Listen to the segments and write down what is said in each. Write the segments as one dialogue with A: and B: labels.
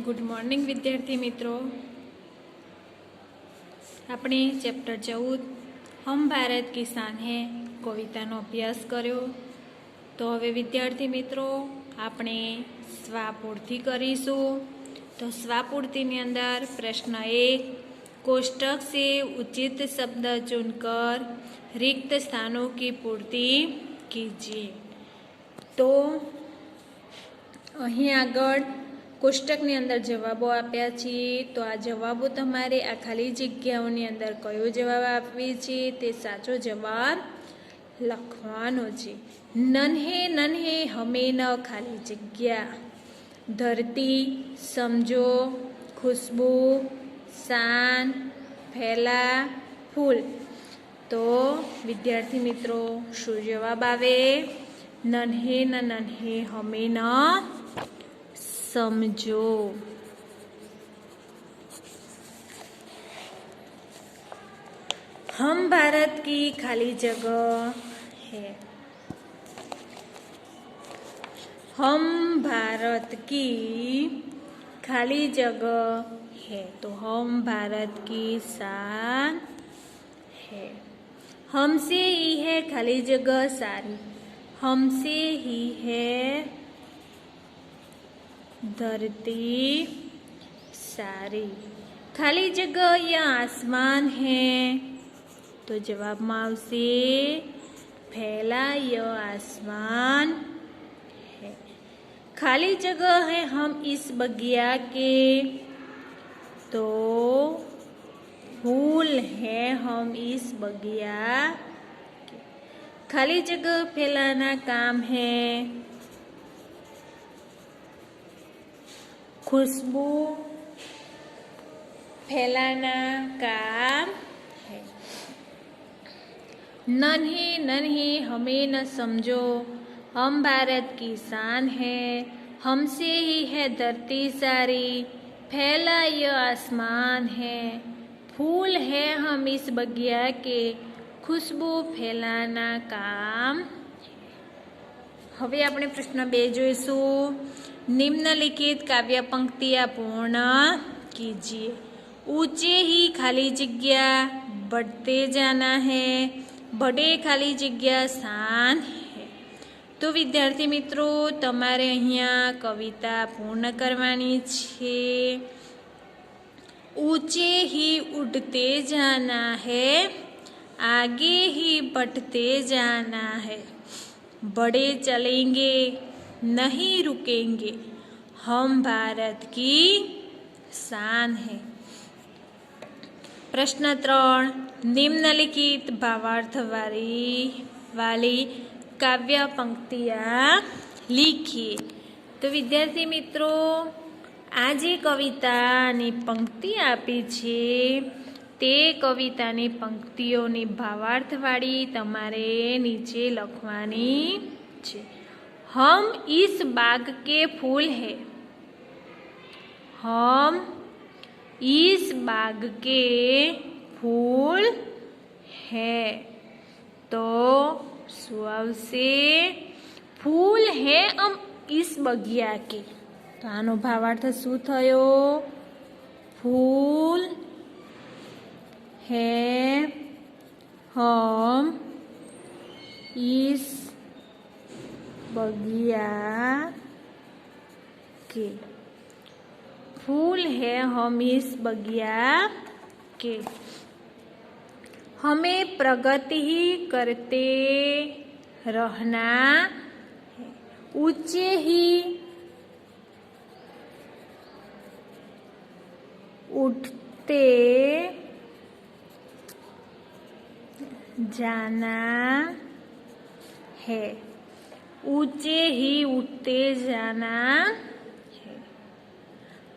A: Good morning विद्यार्थी मित्रों। अपने चैप्टर 14 हम भारत की शान है कवितानो अभ्यास कर्यो। तो हवे विद्यार्थी मित्रों આપણે સ્વાપૂર્તિ કરીશું। तो स्वापूर्ति अंदर प्रश्न 1, कोष्टक से उचित शब्द चुनकर रिक्त स्थानों की पूर्ति कीजिए। तो अहीं आगळ कोष्टकनी अंदर जवाबो आप्या छे। तो आ जवाबो तमारे आ खाली जग्याओनी अंदर कयो जवाब आपवे छे ते साचो जवाब लखवानो छे। नन्हे नन्हे हमें न खाली जग्या, धरती, समझो, खुशबू, शान, फैला, फूल। तो विद्यार्थी मित्रों शू जवाब आवे? नन्हे न नन्हे हमें न समझो। हम भारत की खाली जगह है। हम भारत की खाली जगह है। तो हम भारत की शान है। हमसे ही है खाली जगह सारी, हमसे ही है धरती सारी। खाली जगह या आसमान है। तो जवाब में आवशे फैला यह आसमान है। खाली जगह है हम इस बगिया के। तो फूल है हम इस बगिया के। खाली जगह फैलाना काम है। खुशबू फैलाना काम है। नन्हे नन्हे हमें न समझो, हम भारत की शान है। हमसे ही है धरती सारी, फैला यह आसमान है। फूल है हम इस बगिया के, खुशबू फैलाना काम। हवे आपणे प्रश्न 2 जोईशुं। निम्नलिखित काव्य पंक्तियां पूर्ण कीजिए। ऊंचे ही खाली जग्या, बढ़ते जाना है, बढ़े खाली जग्या शान है। तो विद्यार्थी मित्रों तमारे अहींया कविता पूर्ण करवानी छे। ऊंचे ही उड़ते जाना है, आगे ही बढ़ते जाना है, बड़े चलेंगे नहीं रुकेंगे, हम भारत की शान है। प्रश्न 3, निम्नलिखित भावार्थ वाली काव्य पंक्तियां लिखिए। तो विद्यार्थी मित्रों आज कवितानी पंक्ति आपी छे ते कवितानी पंक्तिओनी भावार्थवाળી तमारे नीचे लखवानी छे। हम इस बाग के फूल हैं। हम इस बाग के फूल है। तो શું આવશે? फूल है हम इस बगिया के। तो आनो भावार्थ શું થયો? फूल है हम इस बगिया के। फूल है हम इस बगिया के। हमें प्रगति ही करते रहना है। ऊंचे ही उठते जाना है। ऊंचे ही उठते जाना है।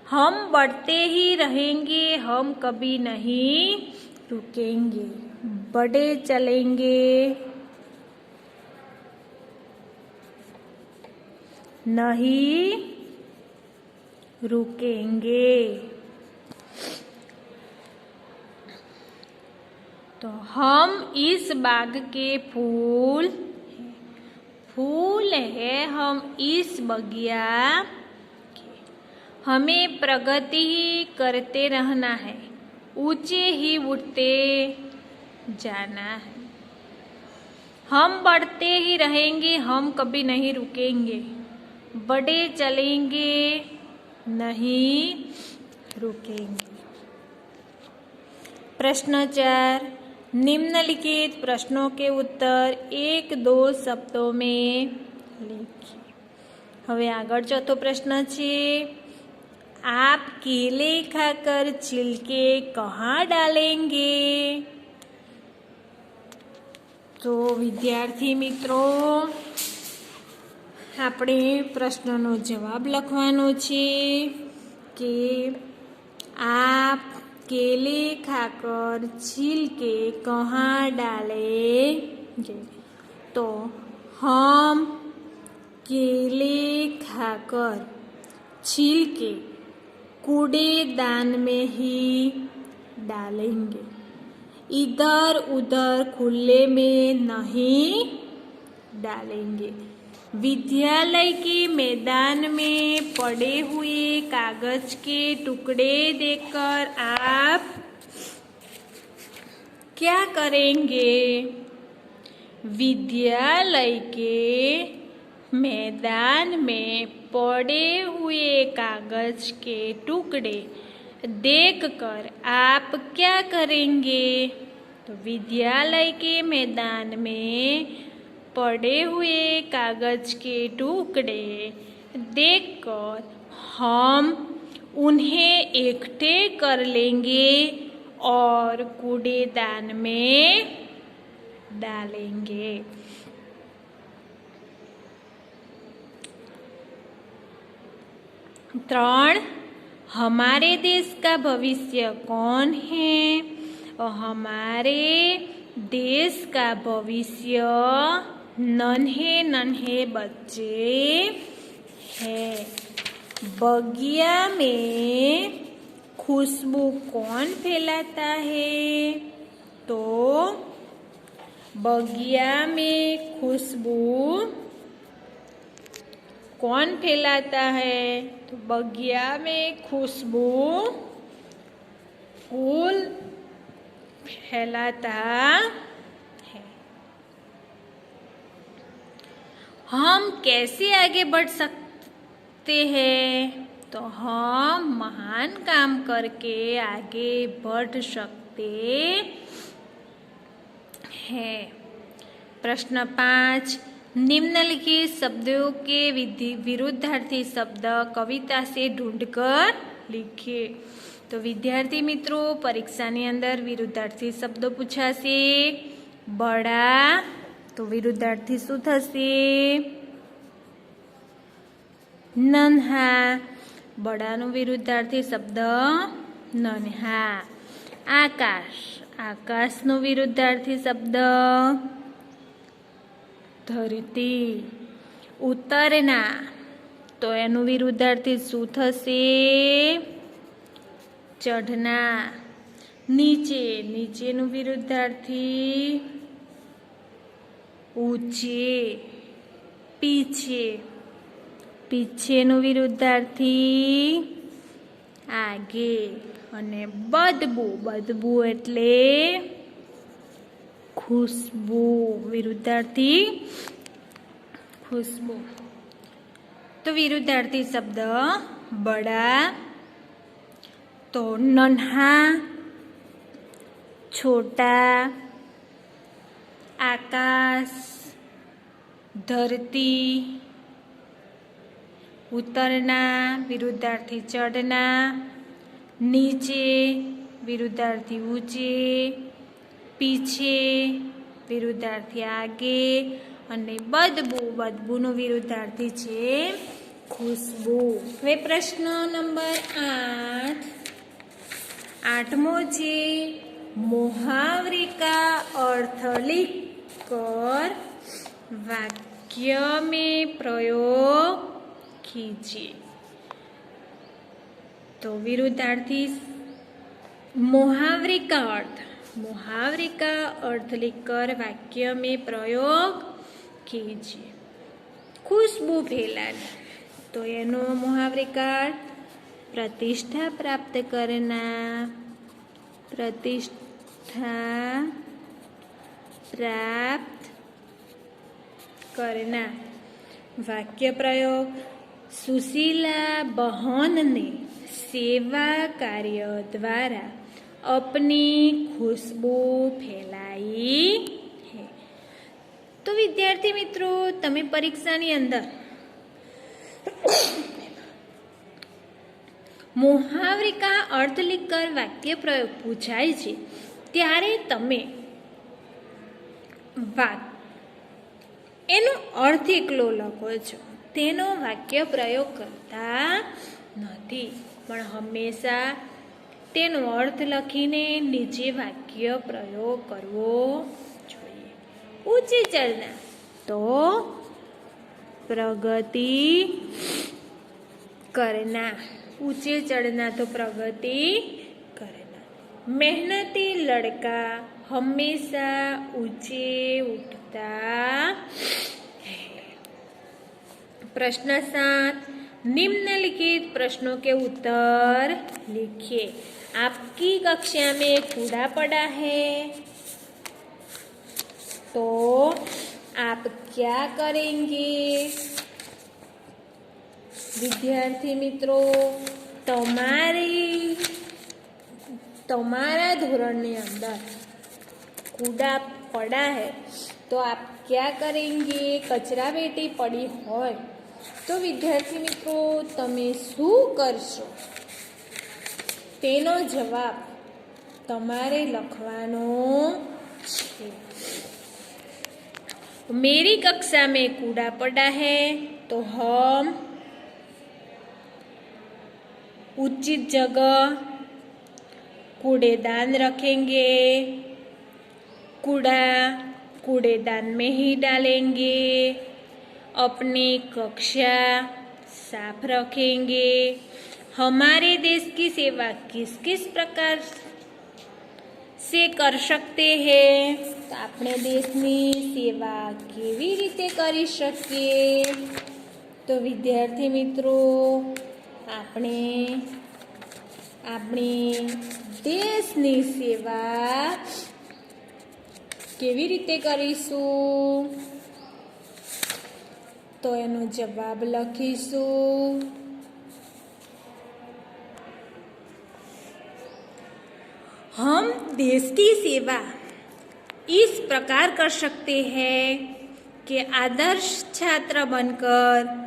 A: हम बढ़ते ही रहेंगे, हम कभी नहीं रुकेंगे, बढ़े चलेंगे नहीं रुकेंगे। तो हम इस बाग के फूल है हम इस बगिया के। हमें प्रगति ही करते रहना है, ऊंचे ही उठते जाना है। हम बढ़ते ही रहेंगे, हम कभी नहीं रुकेंगे, बढ़े चलेंगे, नहीं रुकेंगे। प्रश्न 4, निम्नलिखित प्रश्नों के उत्तर 1-2 शब्दों में लिखिए। હવે આગળ ચોથો પ્રશ્ન છે, आप केले खाकर छिलके कहाँ डालेंगे? तो विद्यार्थी मित्रों, આપણે પ્રશ્નનો જવાબ લખવાનો છે કે आप केले खाकर छिलके कहाँ डालेंगे? तो हम केले खाकर छिलके कूड़ेदान में ही डालेंगे, इधर उधर खुले में नहीं डालेंगे। विद्यालय के मैदान में पड़े हुए कागज के टुकड़े देखकर आप क्या करेंगे? विद्यालय के मैदान में पड़े हुए कागज के टुकड़े देखकर आप क्या करेंगे? तो विद्यालय के मैदान में पड़े हुए कागज के टुकड़े देखकर हम उन्हें इकट्ठे कर लेंगे और कूड़ेदान में डालेंगे। त्रण, हमारे देश का भविष्य कौन है? और हमारे देश का भविष्य नन्हे नन्हे बच्चे हैं। बगिया में खुशबू कौन फैलाता है? तो बगिया में खुशबू कौन फैलाता है? तो बगिया में खुशबू फूल फैलाता है। हम कैसे आगे बढ़ सकते हैं? तो हम महान काम करके आगे बढ़ सकते हैं। प्रश्न 5, निम्नलिखित शब्दों के विरुद्धार्थी शब्द कविता से ढूंढकर लिखिए। तो विद्यार्थी मित्रों, परीक्षाની અંદર વિરુદ્ધાર્થી શબ્દો પૂછાશે। બડા, તો વિરુદ્ધાર્થી શું થશે? નન્હા। બડાનો વિરુદ્ધાર્થી શબ્દ નન્હા। આકાશ, આકાશનો વિરુદ્ધાર્થી શબ્દ ધરતી। ઉતરના, તો એનું વિરુદ્ધાર્થી શું થશે? चढ़ना। नीचे, नीचेનું વિરુદ્ધાર્થી ऊंचे। पीछे, पीछेનું વિરુદ્ધાર્થી आगे। અને બદબુ, બદબુ એટલે खुशबू, विरुद्धार्थी खुशबू। तो विरुद्धार्थी शब्द बड़ा, तो नन्हा, छोटा, आकाश, धरती। उतरना, विरुद्धार्थी चढ़ना। नीचे, विरुद्धार्थी ऊंचे। पीछे, विरुद्धार्थी आगे। અને બદબુ, બદબુનો વિરુદ્ધાર્થી છે खुशबू। હવે પ્રશ્ન નંબર 8, 8મો છે, मुहावरे का अर्थ लिखकर वाक्य में प्रयोग कीजिए। तो विरुद्धार्थी मुहावरे का अर्थ लिखकर वाक्य में प्रयोग कीजिए। खुशबू फैलानी, तो एनो मुहावरे का प्रतिष्ठा प्राप्त करना, प्रतिष्ठा प्राप्त करना। वाक्य प्रयोग, सुशीला बहन ने सेवा कार्य द्वारा अपनी खुशबू फैलाई है। तो विद्यार्थी मित्रों, तमे परीक्षानी अंदर मुहावरे का अर्थ लिखकर वाक्य प्रयोग पूछाय छे त्यारे तमे एनो अर्थ एकलो लखो छो, तेनो वाक्य प्रयोग करता नथी, पण हमेशा तेनो अर्थ लखीने नीचे वाक्य प्रयोग करवो जोईए। ऊंची चढ़ना तो प्रगति करना, ऊंचे चढ़ना तो प्रगति करना। मेहनती लड़का हमेशा ऊंचे उठता है। प्रश्न 7, निम्नलिखित प्रश्नों के उत्तर लिखिए। आपकी कक्षा में कूड़ा पड़ा है तो आप क्या करेंगे? विद्यार्थी मित्रों, तमारा धोरणनी अंदर कूड़ा पड़ा है तो आप क्या करेंगे? कचरा पेटी पड़ी होय तो विद्यार्थी मित्रों तमे शू करशो? तेनो जवाब तमारे लखवानो छे। मेरी कक्षा में कूड़ा पड़ा है तो हम उचित जगह कूड़ेदान रखेंगे, कूड़ा कूड़ेदान में ही डालेंगे, अपनी कक्षा साफ रखेंगे। हमारे देश की सेवा किस किस प्रकार से कर सकते हैं? तो अपने देशनी सेवा केवी रीते करी शकीए? तो विद्यार्थी मित्रों, अपनी देशनी सेवा केवी रीते करीशुं? तो एनो जवाब लखीशुं। हम देश की सेवा इस प्रकार कर सकते हैं कि आदर्श छात्र बनकर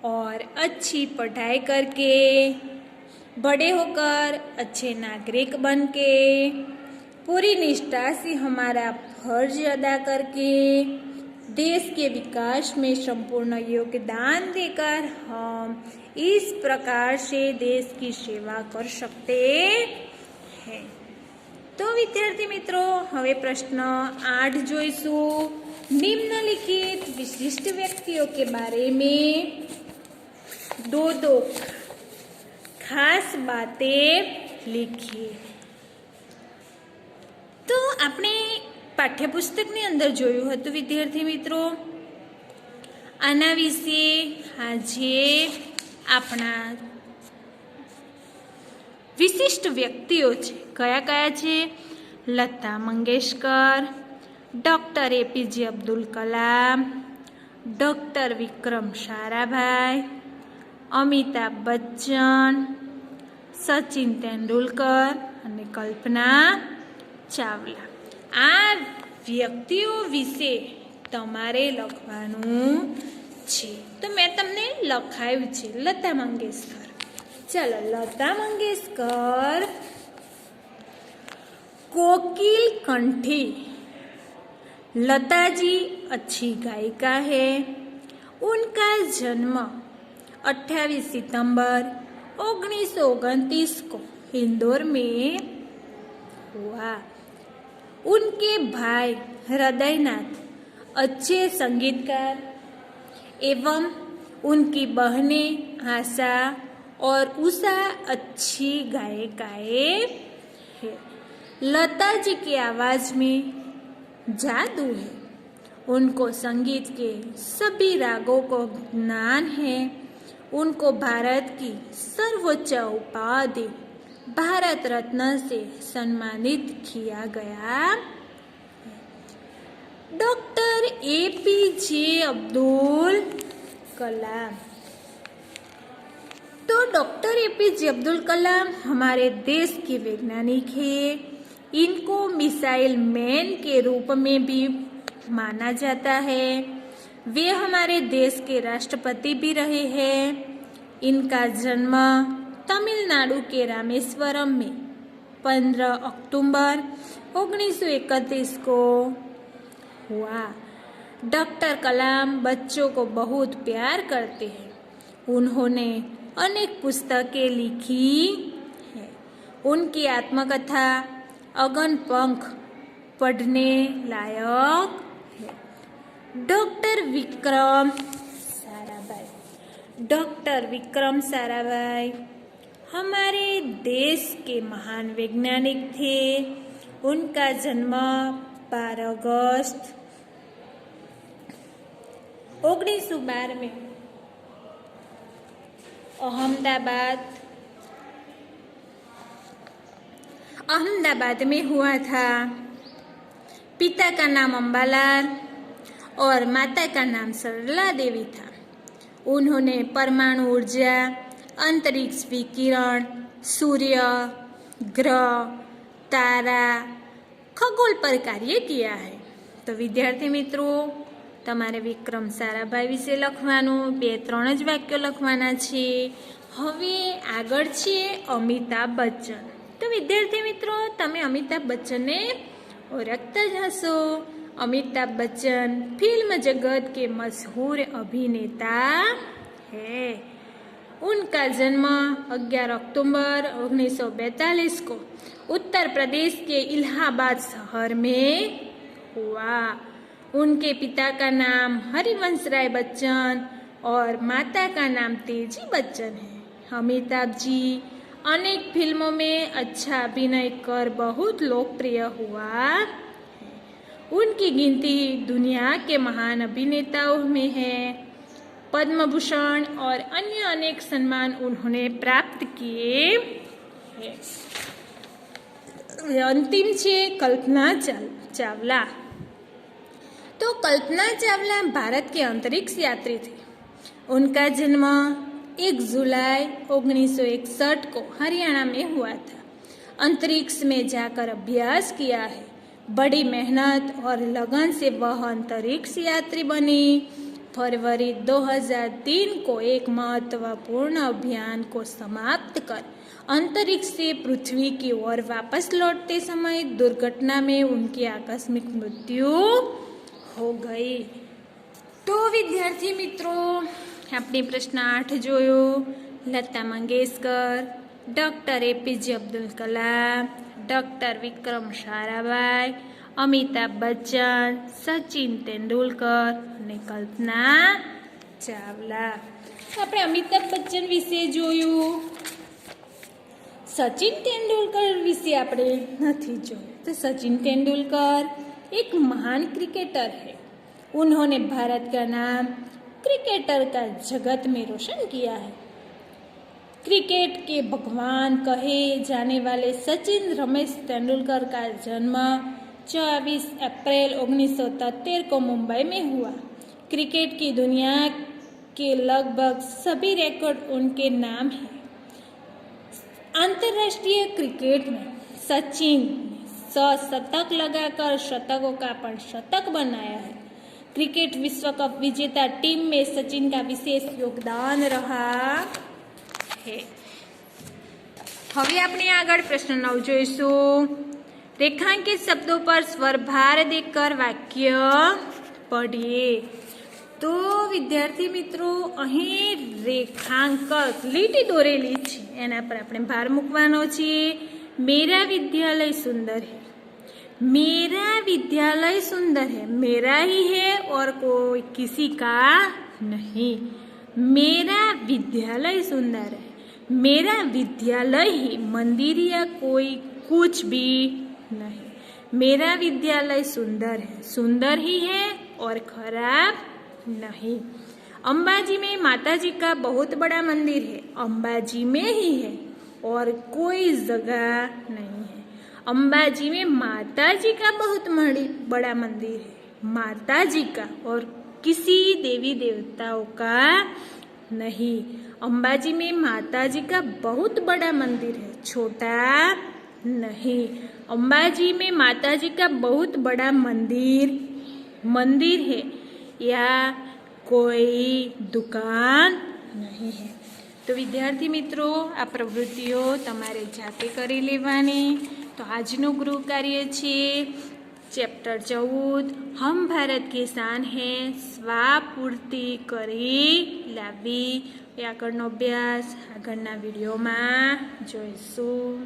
A: और अच्छी पढ़ाई करके, बड़े होकर अच्छे नागरिक बनके, पूरी निष्ठा से हमारा फर्ज अदा करके देश के विकास में संपूर्ण योगदान देकर हम इस प्रकार से देश की सेवा कर सकते हैं। तो विद्यार्थी मित्रों, हवे प्रश्न 8 जोईशुं। निम्नलिखित विशिष्ट व्यक्तियों के बारे में दो खास बातें लिखिए। तो आपने पाठ्यपुस्तकनी अंदर जोयुं हतुं विद्यार्थी मित्रों, आना विषे आजे आपना विशिष्ट व्यक्तिओ छे। कया कया छे? Lata Mangeshkar, doctor APJ Abdul Kalam, doctor Vikram Sarabhai, Amitabh Bachchan, Sachin Tendulkar અને कल्पना चावला। आ व्यक्तिओ विषे तमारे लखवानुं छे। तो मैं तमने लखाव्युं छे लता मंगेशकर। चलो, लता मंगेशकर कोकिल कंठी। लता जी अच्छी गायिका है। उनका जन्म 28 सितंबर 1929 को इंदौर में हुआ। उनके भाई हृदयनाथ अच्छे संगीतकार एवं उनकी बहनें आशा और उषा अच्छी गायिकाएं है। लता जी की आवाज में जादू है। उनको संगीत के सभी रागों को ज्ञान है। उनको भारत की सर्वोच्च उपाधि भारत रत्न से सम्मानित किया गया। Doctor APJ Abdul Kalam. तो डॉक्टर APJ अब्दुल कलाम हमारे देश के वैज्ञानिक हैं। इनको मिसाइल मैन के रूप में भी माना जाता है। वे हमारे देश के राष्ट्रपति भी रहे हैं। इनका जन्म तमिलनाडु के रामेश्वरम में 15 अक्टूबर 1931 को हुआ। डॉक्टर कलाम बच्चों को बहुत प्यार करते हैं। उन्होंने अनेक पुस्तकें लिखी हैं। उनकी आत्मकथा अगन पंख पढ़ने लायक है। डॉक्टर विक्रम साराभाई हमारे देश के महान वैज्ञानिक थे। उनका जन्म 12 अगस्त 1912 में अहमदाबाद में हुआ था। पिता का नाम अंबालाल और माता का नाम सरला देवी था। उन्होंने परमाणु ऊर्जा, अंतरिक्ष विकिरण, सूर्य, ग्रह, तारा, खगोल पर कार्य किया है। तो विद्यार्थी मित्रों, તમારે વિક્રમ સારાભાઈ વિશે લખવાનું 2-3 જ વાક્યો લખવાના છે। હવે આગળ છે અમિતાભ બચ્ચન। તો વિદ્યાર્થી મિત્રો, તમે અમિતાભ બચ્ચનને ઓળખતા જ હશો। अमिताभ बच्चन फिल्म जगत के मशहूर अभिनेता है। उनका जन्म 11 अक्टूबर 1942 को उत्तर प्रदेश के इलाहाबाद शहर में हुआ। उनके पिता का नाम हरिवंश राय बच्चन और माता का नाम तेजी बच्चन है। अमिताभ जी अनेक फिल्मों में अच्छा अभिनय कर बहुत लोकप्रिय हुआ। उनकी गिनती दुनिया के महान अभिनेताओं में है। पद्म भूषण और अन्य अनेक सम्मान उन्होंने प्राप्त किए हैं। अंतिम छे कल्पना चावला। तो कल्पना चावला भारत के अंतरिक्ष यात्री थे। उनका जन्म 1 जुलाई 1961 को हरियाणा में हुआ था। अंतरिक्ष में जाकर अभ्यास किया है। बड़ी मेहनत और लगन से वह अंतरिक्ष यात्री बनी। फरवरी 2003 को एक महत्वपूर्ण अभियान को समाप्त कर अंतरिक्ष से पृथ्वी की ओर वापस लौटते समय दुर्घटना में उनकी आकस्मिक मृत्यु हो गई। तो विद्यार्थी मित्रों, आपने प्रश्न 8 जोयो। Lata Mangeshkar, doctor APJ Abdul Kalam, doctor Vikram Sarabhai, Amitabh Bachchan, Sachin Tendulkar અને કલ્પના ચાવલા। આપણે અમિતાભ બચ્ચન વિશે જોયું, સચિન તેંડુલકર વિશે આપણે નથી જોયું। તો સचिन तेंदुलकर एक महान क्रिकेटर है। उन्होंने भारत का नाम क्रिकेटर का जगत में रोशन किया है। क्रिकेट के भगवान कहे जाने वाले सचिन रमेश तेंदुलकर का जन्म 24 अप्रैल 1973 को मुंबई में हुआ। क्रिकेट की दुनिया के लगभग सभी रिकॉर्ड उनके नाम हैं। अंतर्राष्ट्रीय क्रिकेट में सचिन ने 100 शतक लगाकर शतकों का पण शतक बनाया है। क्रिकेट विश्व कप विजेता टीम में सचिन का विशेष योगदान रहा है। હવે આપણે આગળ પ્રશ્ન 9 જોઈશું। રેખાંકિત શબ્દોं पर स्वर भार देकर वाक्य पढ़िए। तो विद्यार्थी मित्रों, અહીં રેખાંકક લીટી દોરેલી છે, એના પર આપણે ભાર મૂકવાનો છે। मेरा विद्यालय सुंदर है। मेरा विद्यालय सुंदर है, मेरा ही है और कोई किसी का नहीं। मेरा विद्यालय सुंदर है। मेरा विद्यालय ही मंदिर या कोई कुछ भी नहीं। मेरा विद्यालय सुंदर है, सुंदर ही है और खराब नहीं। अंबाजी में माताजी का बहुत बड़ा मंदिर है। अंबाजी में ही है और कोई जगह नहीं है। अंबाजी में माताजी का बहुत बड़ा मंदिर है, माताजी का, और किसी देवी देवताओं का नहीं। अंबाजी में माताजी का बहुत बड़ा मंदिर है, छोटा नहीं। अंबाजी में माताजी का बहुत बड़ा मंदिर है या कोई दुकान नहीं है। तो विद्यार्थी मित्रों, आ प्रवृत्तिओ तमारे जाते करी लेवानी। तो आजनु गृह कार्य छे चैप्टर 14 हम भारत की शान है स्वापूर्ति करी लावी। आगळनो अभ्यास आगळना विडियोमां जोईशुं।